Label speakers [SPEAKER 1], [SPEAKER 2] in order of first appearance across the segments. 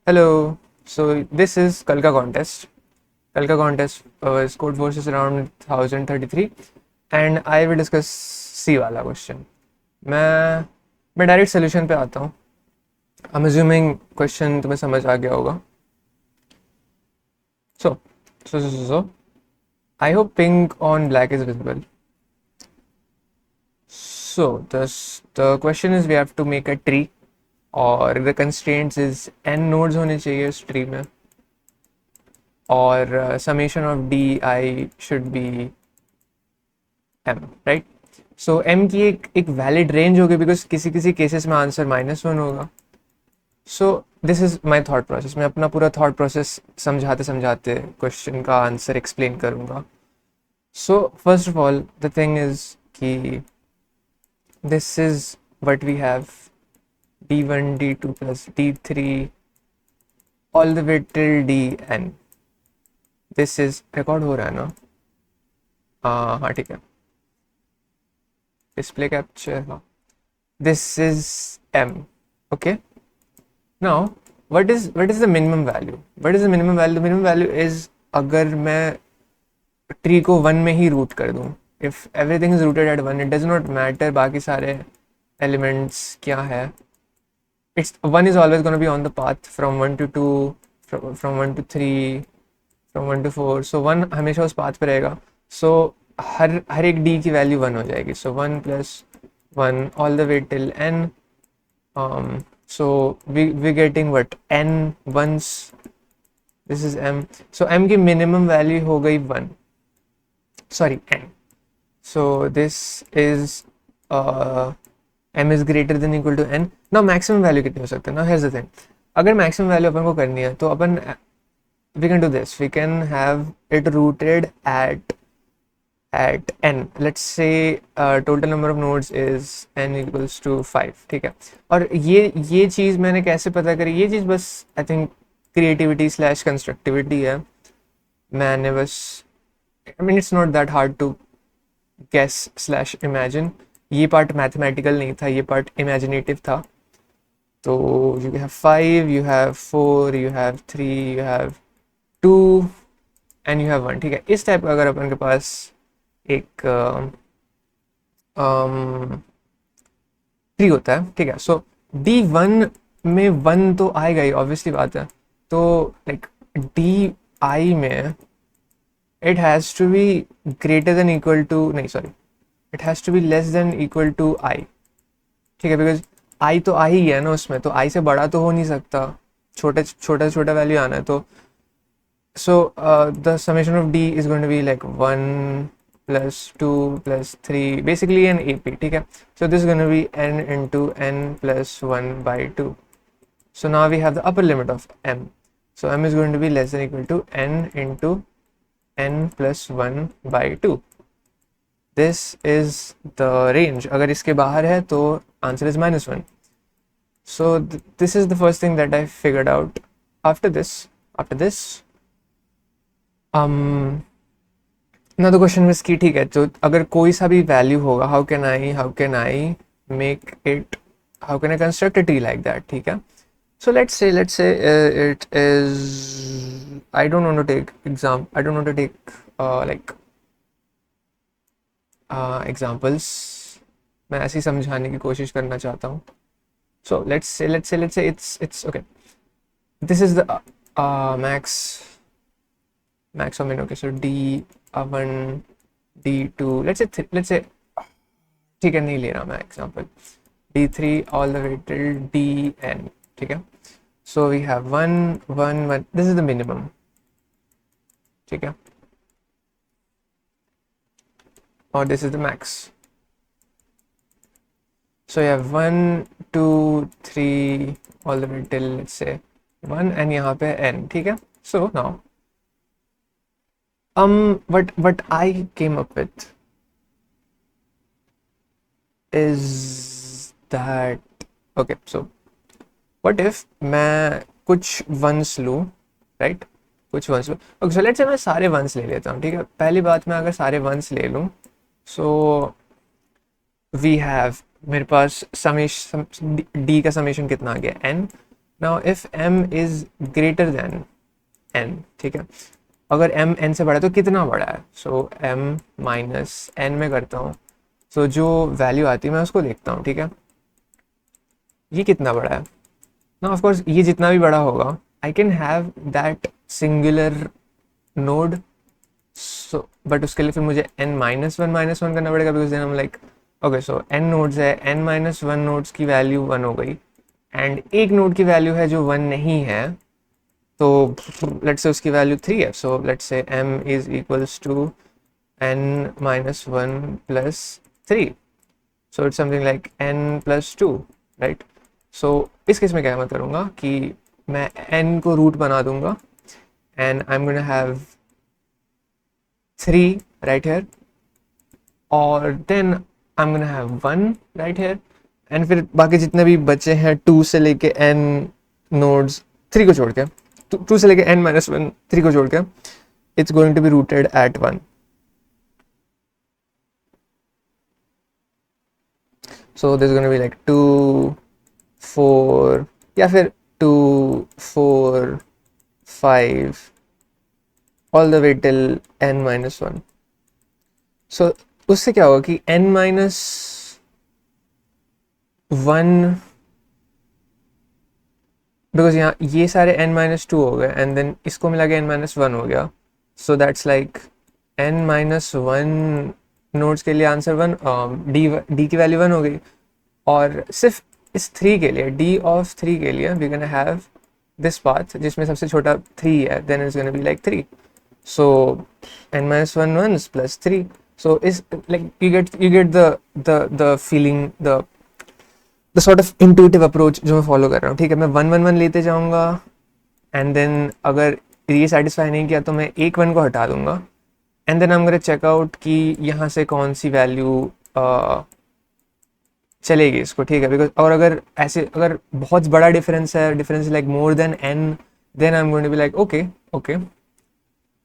[SPEAKER 1] Hello. So this is Kalka contest. Kalka contest is Code Forces around 1033 and I will discuss C वाला question. मैं direct solution पे आता हूँ. I'm assuming question तुम्हें समझ आ गया होगा. So I hope pink on black is visible. So the question is we have to make a tree और the constraints is n nodes होने चाहिए उस tree में और summation of di should be m, right? So m की एक valid range होगी because किसी किसी केसेस में आंसर -1 होगा. So this is my thought process. मैं अपना पूरा थॉट प्रोसेस समझाते समझाते क्वेश्चन का आंसर एक्सप्लेन करूँगा. So first of all the thing is कि this is what we have d1 d2 plus d3 all the way till dn. This is record हो रहा है ना? हाँ ठीक है. Display capture, हाँ. This is m. Okay. Now what is the minimum value? What is the minimum value? The minimum value is अगर मैं ट्री को 1 में ही रूट कर दूँ. If everything is rooted at 1, it does not matter बाकी सारे elements क्या है. It's 1 is always going to be on the path from 1 to 2, from 1 to 3, from 1 to 4. So 1 हमेशा उस पाथ पे रहेगा. So हर एक d की वैल्यू 1 हो जाएगी. So 1 plus 1 all the way till n. So we getting what, n once. This is m. So m की minimum value हो गई 1. Sorry, n. So this is m is greater than equal to n. Now maximum value कितनी हो सकती है? Now here's the thing. अगर maximum value अपन को करनी है तो अपन we can do this. We can have it rooted at n. Let's say total number of nodes is n equals to 5. ठीक है. और ये चीज़ मैंने कैसे पता करी? ये चीज़ बस आई थिंक क्रिएटिविटी / कंस्ट्रक्टिविटी है. मैंने बस I mean it's not that hard to guess / imagine. ये पार्ट मैथमेटिकल नहीं था, ये पार्ट इमेजिनेटिव था. तो you have 5, you have 4, you have 3, you have 2 and you have 1. ठीक है. इस टाइप का अगर अपन के पास एक ट्री होता है, ठीक है. सो d1 में 1 तो आएगा ही, ऑब्वियसली बात है. तो लाइक di में it has to be greater than equal to, नहीं sorry, it has to be less than equal to I. ठीक है. बिकॉज I तो I ही है ना उसमें, तो I से बड़ा तो हो नहीं सकता. छोटा वैल्यू आना है. तो so the summation of d is going to be like 1 plus 2 plus 3, basically an AP. ठीक है. So this is going to be n into n plus 1 by 2. So now we have the upper limit of m. So m is going to be less than equal to n into n plus 1 by 2. This is the range. अगर इसके बाहर है तो answer is -1. So this is the first thing that I figured out. After this now the question is कि ठीक है, तो अगर कोई सा भी वैल्यू होगा, how can I make it, how can I construct a tree like that? ठीक है. So let's say it is, I don't want to take like examples. मैं ऐसे ही समझाने की कोशिश करना चाहता हूँ. So let's say it's okay. This is the max of min. Okay, so d1 d2, let's say ठीक है, नहीं ले रहा मैं example. d3 all the way till dn. ठीक है. So we have 1 1 1. This is the minimum. ठीक है. और this is the max. So you have 1 2 3 all the way till let's say 1 and यहाँ पे n. ठीक है. So now what I came up with is that okay, so what if मैं कुछ ones लूँ, right? कुछ ones लूँ. Okay, so let's say मैं सारे ones ले लेता हूँ. ठीक है. पहली बात, मैं अगर सारे ones ले लूँ, so we have, मेरे पास समेशन d का समेशन कितना आ गया, n. Now if m is greater than n, ठीक है, अगर m n से बड़ा है तो कितना बड़ा है, सो m माइनस n में करता हूँ, सो जो वैल्यू आती है मैं उसको देखता हूँ, ठीक है, ये कितना बड़ा है ना, ऑफ कोर्स ये जितना भी बड़ा होगा I can have that singular node, so but उसके लिए फिर मुझे n-1 करना पड़ेगा, बिकॉज देन हम लाइक ओके, सो n नोड्स है, n-1 नोड्स की वैल्यू 1 हो गई, एंड एक नोड की वैल्यू है जो 1 नहीं है, तो लेट्स से उसकी वैल्यू 3 है, so let's say m is equals to n-1 plus 3, so it's something like n plus 2, right. So इस केस में क्या मैं करूँगा कि मैं n को रूट बना दूंगा, and I am gonna have 3 right here, और then I am gonna have 1 right here, and फिर बाकी जितने भी बचे हैं 2 से लेके n नोड्स 3 को छोड़ के, 2 से लेके n-1 3 को छोड़ के, it's going to be rooted at 1, so this gonna be like 2 4 या फिर 2 4 5 all the way till n-1, so उससे क्या होगा कि n-1 बिकॉज यहाँ ये सारे n-2 हो गए, एंड देन इसको मिला के n-1 हो गया, so that's like n-1 nodes के लिए आंसर 1, d की वैल्यू 1 हो गई, और सिर्फ इस 3 के लिए, d ऑफ 3 के लिए we can have this path जिसमें सबसे छोटा 3 है, then it's gonna be like 3, so n-1 ones plus 3, so is like you get the feeling, the sort of intuitive approach जो मैं फॉलो कर रहा हूँ, ठीक है, मैं 1-1-1 लेते जाऊँगा, एंड देन अगर ये सेटिस्फाई नहीं किया तो मैं एक 1 को हटा दूंगा, and then I am gonna check out कि यहाँ से कौन सी वैल्यू चलेगी इसको, ठीक है, बिकॉज और अगर ऐसे अगर बहुत बड़ा डिफरेंस है, difference like more than n, then I am going to be like okay okay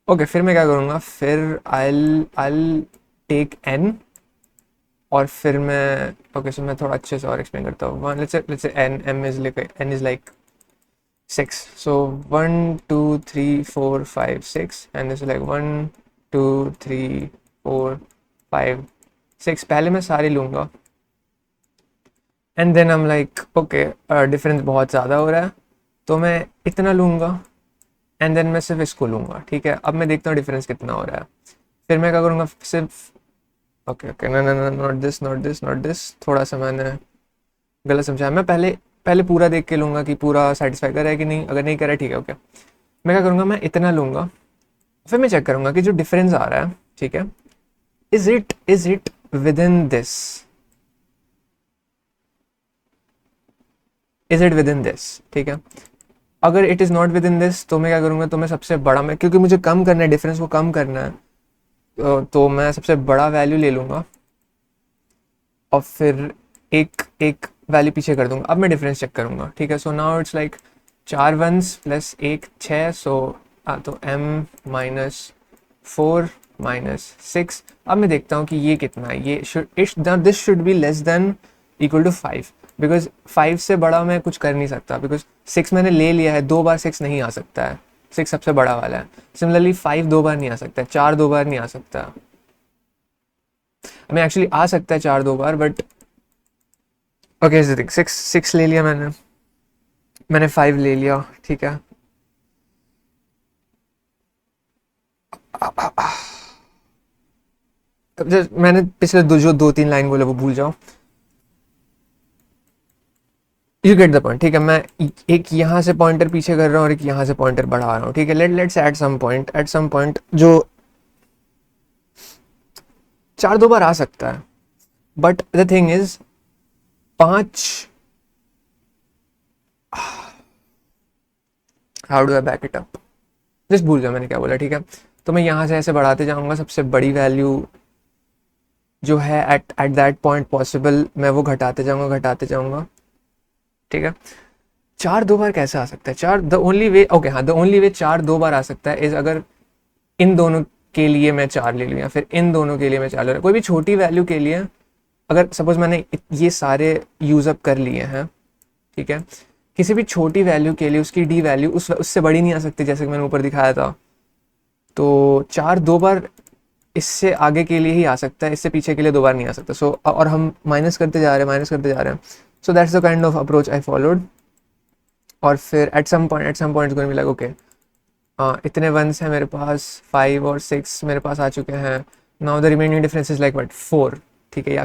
[SPEAKER 1] okay, फिर मैं क्या करूँगा, फिर I'll टेक n, और फिर मैं ओके, सो मैं थोड़ा अच्छे से और एक्सप्लेन करता हूँ, let's say n is like 6, so 1 2 3 4 5 6, and this is like 1 2 3 4 5 6, पहले मैं सारे लूँगा, and then I am like okay difference बहुत ज़्यादा हो रहा है, तो मैं इतना लूँगा, एंड देन मैं सिर्फ इसको लूँगा, ठीक है, अब मैं देखता हूँ डिफरेंस कितना हो रहा है, फिर मैं क्या करूँगा, सिर्फ ओके ओके नॉट दिस, थोड़ा सा मैंने गलत समझा, मैं पहले पहले पूरा देख के लूँगा कि पूरा सेटिस्फाई कर रहा है कि नहीं, अगर नहीं कर रहा है ठीक है ओके, मैं क्या करूँगा, मैं इतना लूँगा, फिर मैं चेक करूँगा कि जो डिफरेंस आ रहा है, ठीक है, is it with in this, ठीक है, अगर it is not with in this तो मैं क्या करूँगा, तो मैं सबसे बड़ा, मैं क्योंकि मुझे कम करना है, डिफरेंस को कम करना है, तो मैं सबसे बड़ा वैल्यू ले लूँगा, और फिर एक एक वैल्यू पीछे कर दूंगा, अब मैं डिफरेंस चेक करूँगा, ठीक है, so now it's like 4 1s plus 1 6, सो तो m-4 -6, अब मैं देखता हूँ कि ये कितना है, ये this should be less than equal to 5, because 5 से बड़ा मैं कुछ कर नहीं सकता, बिकॉज 6 मैंने ले लिया है, 2 बार 6 नहीं आ सकता है, 6 सबसे बड़ा वाला है, सिमिलरली 5 2 बार नहीं आ सकता है, 4 2 बार नहीं आ सकता, मैं एक्चुअली आ सकता है 4 2 बार, बट ओके सिक्स ले लिया मैंने 5 ले लिया, ठीक है, मैंने पिछले जो 2-3 लाइन बोले वो भूल जाओ, यू गेट द पॉइंट, ठीक है, मैं एक यहाँ से पॉइंटर पीछे कर रहा हूँ और एक यहाँ से पॉइंटर बढ़ा रहा हूँ, ठीक है, लेट्स एट सम पॉइंट जो 4 2 बार आ सकता है, but the thing is 5, how do I back it up, just भूल जाओ मैंने क्या बोला, ठीक है, तो मैं यहाँ से ऐसे बढ़ाते जाऊँगा, सबसे बड़ी वैल्यू जो है एट दैट पॉइंट पॉसिबल मैं वो घटाते जाऊँगा, ठीक है, 4 2 बार कैसे आ सकता है, द ओनली वे ओके हाँ, द ओनली वे 4 2 बार आ सकता है इज अगर इन दोनों के लिए मैं 4 ले लूँ, या फिर इन दोनों के लिए मैं 4 ले लूँ, कोई भी छोटी वैल्यू के लिए, अगर सपोज मैंने ये सारे यूज़ अप कर लिए हैं, ठीक है, किसी भी छोटी वैल्यू के लिए उसकी डी वैल्यू उससे बड़ी नहीं आ सकती, जैसे कि मैंने ऊपर दिखाया था। तो 4 दो बार इससे आगे के लिए ही आ सकता है, इससे पीछे के लिए दो बार नहीं आ सकता। सो और हम माइनस करते जा रहे हैं, माइनस करते जा रहे हैं। So that's the kind of approach I followed. और फिर at some point going be like okay, इतने वंस हैं मेरे पास, 5 और 6 मेरे पास आ चुके हैं। Now the remaining difference is like what 4, ठीक है, या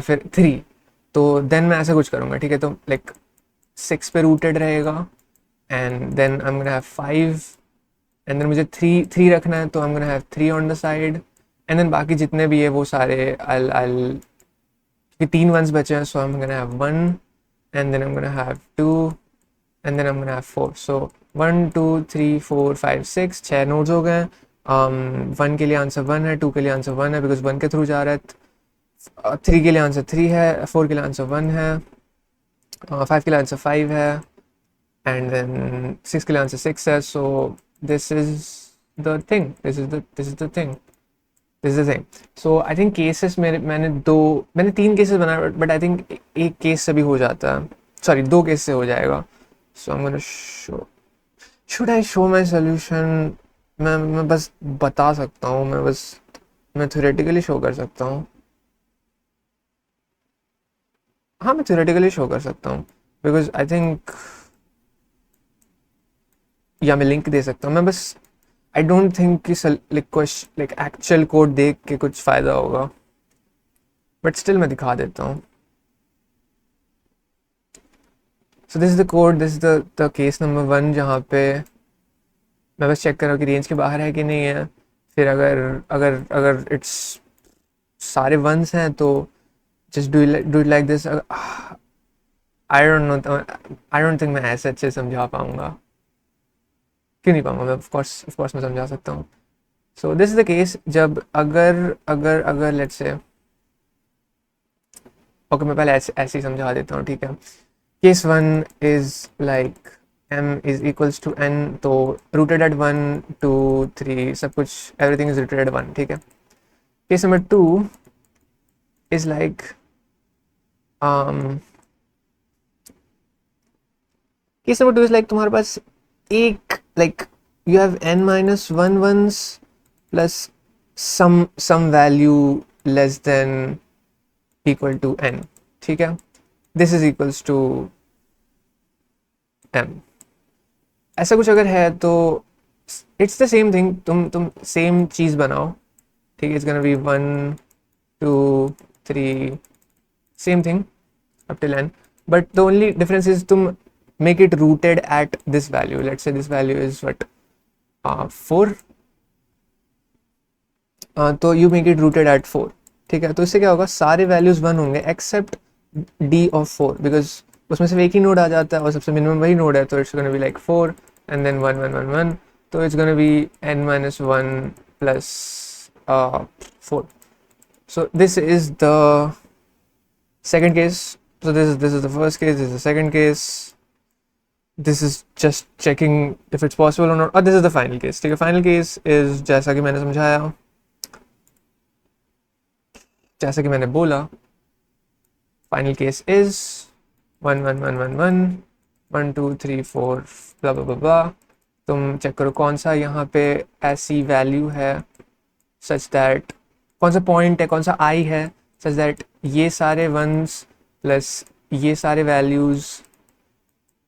[SPEAKER 1] फिर 3। तो देन मैं ऐसा कुछ करूँगा, ठीक है। तो लाइक 6 पे रूटेड रहेगा, and then I am gonna have 5, and then मुझे 3 रखना है, तो I am gonna have 3 on the side, and then बाकी जितने भी है वो सारे आई कि 3 वंस बचे हैं, so I am gonna have 1, and then I am gonna have 2, and then I am gonna have 4। So 1 2 3 4 5 6, 6 nodes हो गए। 1 के लिए आंसर 1 है, 2 के लिए आंसर 1 है बिकॉज 1 के थ्रू जा रहा है, 3 के लिए आंसर 3 है, 4 के लिए आंसर 1 है, 5 के लिए आंसर 5 है, एंड देन 6 के लिए आंसर 6 है। So this is the thing, this is the thing. So I think cases मैंने 3 केसेस बनाए, बट आई थिंक एक केस से भी हो जाता है, सॉरी 2 केस से हो जाएगा। So I am gonna show, should I show my solution? मैं बस बता सकता हूँ, मैं थ्योरेटिकली शो कर सकता हूँ। हाँ, मैं थ्योरेटिकली शो कर सकता हूँ बिकॉज आई थिंक, या मैं लिंक दे सकता हूँ। मैं बस आई डोंट थिंक कि लाइक एक्चुअल कोड देख के कुछ फ़ायदा होगा, बट स्टिल मैं दिखा देता हूँ। So this is the code, this is the case number 1, जहाँ पे मैं बस चेक कर रहा हूँ कि रेंज के बाहर है कि नहीं है। फिर अगर अगर अगर इट्स सारे वंस हैं तो just do it like this. I don't know, I don't think मैं ऐसे अच्छे समझा पाऊंगा। क्यों नहीं पाऊंगा? मैं ऑफ कोर्स मैं समझा सकता हूँ। So this is the case, जब अगर अगर अगर लेट्स से, ओके मैं पहले ऐसे ही समझा देता हूँ, ठीक है। Case 1 is like m is equals to n, तो रूटेड एट 1 2 3 सब कुछ, एवरीथिंग इज रूटेड एट 1, ठीक है। Case number 2 is like case number 2 is like तुम्हारे पास एक, like you have n minus 1 ones plus some value less than equal to n, ठीक है। This is equals to m। ऐसा कुछ अगर है तो इट्स द सेम थिंग, तुम सेम चीज़ बनाओ, ठीक है। It's gonna be 1 2 3, same thing up till n, but the only difference is तुम make it rooted at this value. Let's say this value is what, 4, तो you make it rooted at 4, ठीक है। तो इससे क्या होगा, सारे वैल्यूज 1 होंगे एक्सेप्ट d ऑफ 4, बिकॉज उसमें सिर्फ एक ही नोड आ जाता है और सबसे मिनिमम वही नोड है, तो it's gonna be like 4 and then 1 1 1 1, तो it's gonna be n minus 1 plus 4. So this is the second case. So this is the first case, this is the second case, this is just checking if it's possible or not, और this is the final case, ठीक है। final case is जैसा कि मैंने समझाया, जैसा कि मैंने बोला, final case is 1 1 1 1 1 1 2 3 4 blah blah blah blah। तुम चेक करो कौन सा यहाँ पे ऐसी वैल्यू है सच दैट, कौन सा पॉइंट है, कौन सा आई है सच दैट ये सारे वंस प्लस ये सारे values,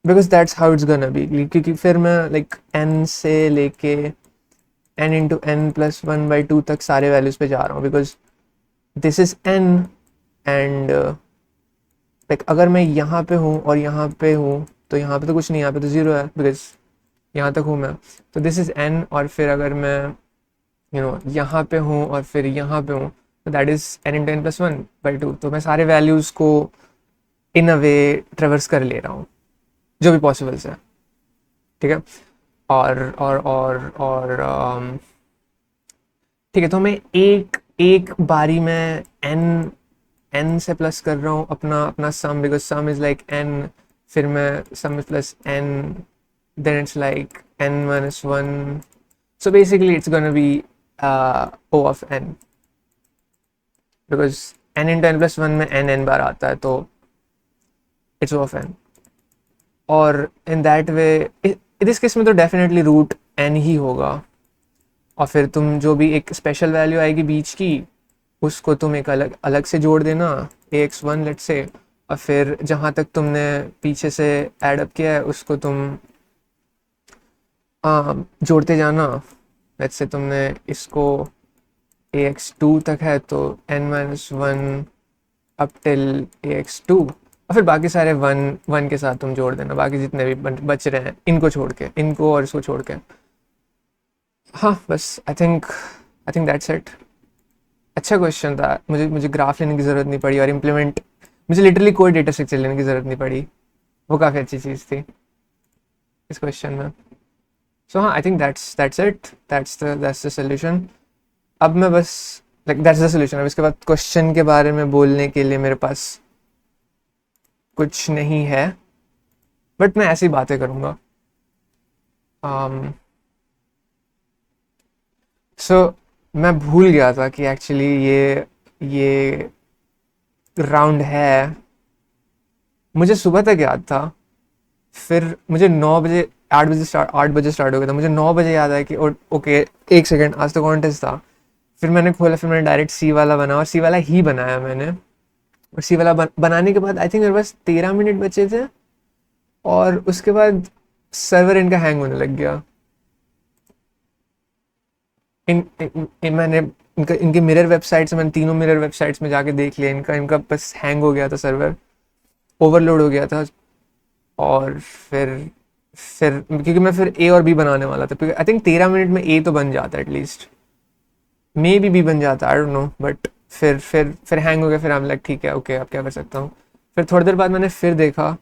[SPEAKER 1] because that's how it's gonna B. क्योंकि फिर मैं लाइक n से लेके n इंटू n प्लस 1/2 तक सारे वैल्यूज पे जा रहा हूँ, because this is n, and like अगर मैं यहाँ पे हूँ और यहाँ पे हूँ तो यहाँ पे तो कुछ नहीं, यहाँ पे तो 0 है बिकॉज यहाँ तक हूँ मैं, तो दिस इज n। और फिर अगर मैं यहाँ पे हूँ और फिर यहाँ पे हूँ, तो that is n into n plus 1/2, तो मैं सारे वैल्यूज़ को इन अ वे ट्रेवर्स कर ले रहा हूँ जो भी पॉसिबल्स है, ठीक है। और ठीक है, तो मैं एक एक बारी में n से प्लस कर रहा हूँ अपना अपना sum, because sum is like n, फिर मैं sum is plus n, then it's like n minus 1, so basically it's gonna be O of n, because n into n plus 1 में n बार आता है, तो it's O of n। और in that way इस case में तो definitely root N ही होगा, और फिर तुम जो भी एक स्पेशल वैल्यू आएगी बीच की उसको तुम एक अलग अलग से जोड़ देना, ax1 लेट से, और फिर जहाँ तक तुमने पीछे से ऐड अप किया है उसको तुम जोड़ते जाना। लेट से तुमने इसको ax2 तक है तो n-1 अप टिल ax2, और फिर बाकी सारे वन वन के साथ तुम जोड़ देना, बाकी जितने भी बच रहे हैं इनको छोड़ के, इनको और इसको छोड़ के। हाँ बस आई थिंक दैट्स इट। अच्छा क्वेश्चन था, मुझे मुझे ग्राफ लेने की ज़रूरत नहीं पड़ी, और इम्प्लीमेंट मुझे लिटरली कोई डेटा स्ट्रक्चर लेने की ज़रूरत नहीं पड़ी, वो काफ़ी अच्छी चीज़ थी इस क्वेश्चन में। सो हाँ, I think that's it, that's the solution. अब मैं बस लाइक दैट्स द सोल्यूशन। अब इसके बाद क्वेश्चन के बारे में बोलने के लिए मेरे पास कुछ नहीं है, बट मैं ऐसी बातें करूँगा। सो मैं भूल गया था कि एक्चुअली ये राउंड है, मुझे सुबह तक याद था, फिर मुझे 9 बजे 8 बजे स्टार्ट हो गया था, मुझे 9 बजे याद आया कि ओके एक सेकेंड, आज तो कॉन्टेस्ट था। फिर मैंने खोला, फिर मैंने डायरेक्ट सी वाला बना, और सी वाला ही बनाया मैंने। और सी वाला बनाने के बाद आई थिंक मेरे पास 13 मिनट बचे थे, और उसके बाद सर्वर इनका हैंग होने लग गया। मैंने इनके मिरर वेबसाइट से, मैंने तीनों मिरर वेबसाइट्स में जाके देख लिया, इनका इनका बस हैंग हो गया था, सर्वर ओवरलोड हो गया था। और फिर क्योंकि मैं फिर ए और बी बनाने वाला था, क्योंकि आई थिंक 13 मिनट में ए तो बन जाता है एटलीस्ट, मे बी बन जाता, आई डोंट नो, बट फिर हैंग हो गया। फिर हम लाइक ठीक है, ओके अब क्या कर सकता हूँ। फिर थोड़ी देर बाद मैंने फिर देखा,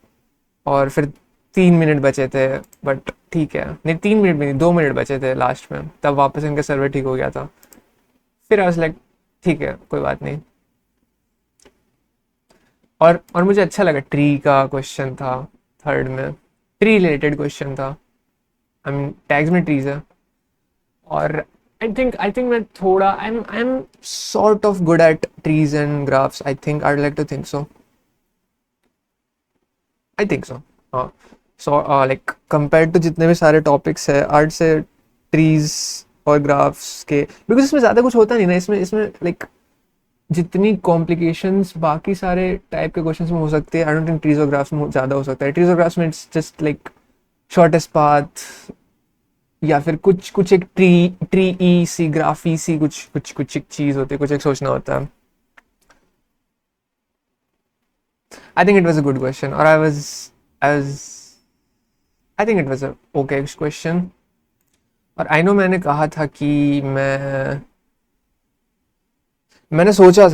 [SPEAKER 1] और फिर 3 मिनट बचे थे, बट ठीक है, नहीं 3 मिनट भी नहीं, 2 मिनट बचे थे लास्ट में, तब वापस इनका सर्वर ठीक हो गया था। फिर आई वाज लाइक ठीक है, कोई बात नहीं। और मुझे अच्छा लगा, ट्री का क्वेश्चन था थर्ड में, ट्री रिलेटेड क्वेश्चन था। आई मीन टैग्स में ट्रीज है, और आई थिंक मैं थोड़ा I am sort of good at trees and graphs, I like to think so, I think so. हाँ, सो लाइक कंपेयर टू जितने भी सारे टॉपिक्स है आर्ट से, ट्रीज और ग्राफ्स के, बिकॉज इसमें ज़्यादा कुछ होता नहीं ना, इसमें इसमें लाइक जितनी कॉम्प्लिकेशंस बाकी सारे टाइप के क्वेश्चंस में हो सकते हैं, आई डोंट थिंक ट्रीज और ग्राफ्स में ज़्यादा हो सकता है। ट्रीज और ग्राफ्स में it's just like shortest path, या फिर कुछ कुछ एक ट्री ट्री ई सी ग्राफ ई सी कुछ कुछ कुछ एक चीज़ होती है, कुछ एक सोचना होता है। I think it was a good question, और I think it was a okay question. और आई नो मैंने कहा था कि मैंने सोचा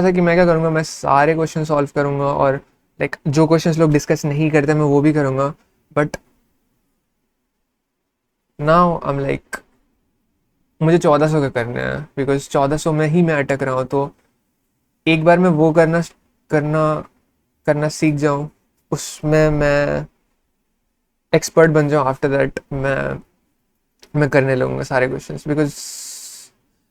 [SPEAKER 1] था कि मैं क्या करूँगा, मैं सारे क्वेश्चन सॉल्व करूँगा, और लाइक जो क्वेश्चंस लोग डिस्कस नहीं करते मैं वो भी करूँगा, but now I am like मुझे 1400 के करने हैं, बिकॉज 1400 में ही मैं अटक रहा हूँ। तो एक बार मैं वो करना करना सीख जाऊँ, उसमें मैं एक्सपर्ट बन जाऊँ, आफ्टर दैट मैं करने लगूंगा सारे क्वेश्चंस, बिकॉज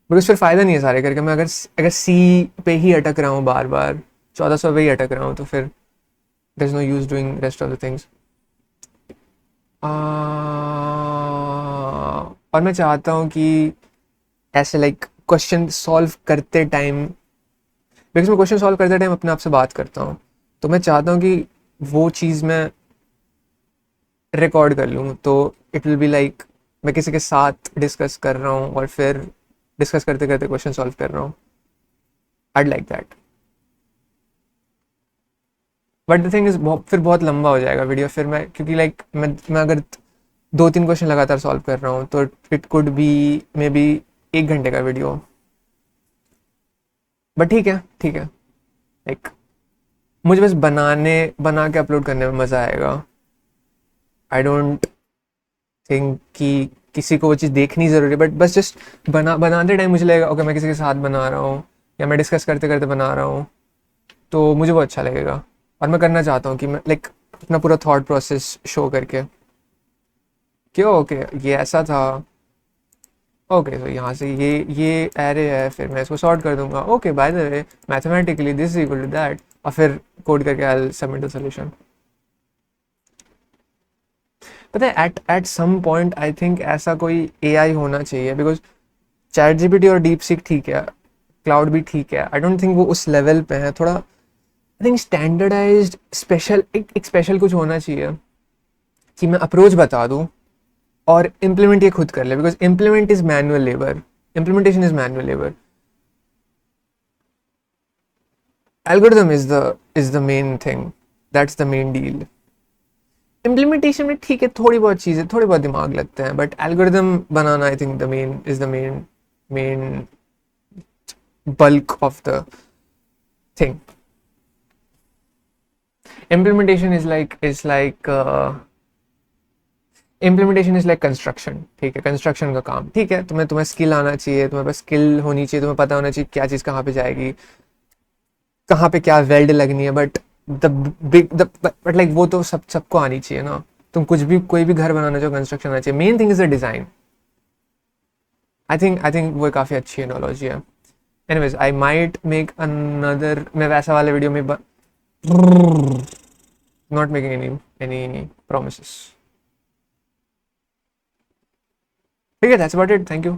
[SPEAKER 1] बिकॉज फिर फ़ायदा नहीं है सारे करके। मैं अगर अगर सी पे ही अटक रहा हूँ बार बार, 1400 पे ही अटक रहा हूँ, तो फिर there is no use doing rest of the things. और मैं चाहता हूँ कि ऐसे लाइक क्वेश्चन सॉल्व करते टाइम, बिकॉज मैं क्वेश्चन सॉल्व करते टाइम अपने आप से बात करता हूँ, तो मैं चाहता हूँ कि वो चीज़ मैं रिकॉर्ड कर लूँ, तो इट विल बी लाइक मैं किसी के साथ डिस्कस कर रहा हूँ, और फिर डिस्कस करते करते क्वेश्चन सॉल्व कर रहा हूँ। I like that, but the thing is फिर बहुत लंबा हो जाएगा वीडियो, फिर मैं क्योंकि लाइक मैं अगर 2-3 क्वेश्चन लगातार सॉल्व कर रहा हूँ, तो it could be may be 1 घंटे का वीडियो। बट ठीक है, ठीक है, लाइक मुझे बस बना के अपलोड करने में मज़ा आएगा। आई डोंट थिंक कि किसी को वो चीज़ देखनी ज़रूरी है, बट बस जस्ट बनाते टाइम मुझे लगेगा ओके मैं किसी के साथ बना रहा हूँ, या मैं डिस्कस करते करते बना रहा हूँ, तो मुझे वो अच्छा लगेगा। और मैं करना चाहता हूँ कि मैं लाइक अपना पूरा थॉट प्रोसेस शो करके, क्यों ओके ये ऐसा था, ओके तो यहाँ से ये एरे है, फिर मैं इसको सॉर्ट कर दूंगा, okay by the way mathematically this is equal to that, और फिर कोड करके I will submit the solution. पता है at some point I think ऐसा कोई एआई होना चाहिए, बिकॉज चैट जीपीटी और डीप सीक ठीक है, क्लाउड भी ठीक है, आई डोंट थिंक वो उस लेवल पे है। थोड़ा आई थिंक स्टैंडर्डाइज्ड स्पेशल एक स्पेशल कुछ होना चाहिए कि मैं अप्रोच बता दूं और इम्प्लीमेंट ये खुद कर ले, because implement is manual labour, implementation is manual labour. Algorithm is the main thing, that's the main deal. Implementation में ठीक है, थोड़ी बहुत चीज़ें, थोड़ी बहुत दिमाग लगते हैं, but algorithm banana I think the main is the main bulk of the thing. Implementation is like construction, ठीक है, कंस्ट्रक्शन का काम ठीक है, तुम्हें स्किल आना चाहिए, तुम्हारे पास स्किल होनी चाहिए, तुम्हें पता होना चाहिए क्या चीज़ कहाँ पे जाएगी, कहाँ पे क्या वेल्ड लगनी है, बट बट लाइक वो तो सबको आनी चाहिए ना। तुम कुछ भी कोई भी घर बनाना चाहो, कंस्ट्रक्शन आना चाहिए, main thing is the design. I think वो काफ़ी अच्छी एनोलॉजी है। Anyways I might make another, मैं वैसा वाले वीडियो में not making any promises. Okay, that's about it. Thank you.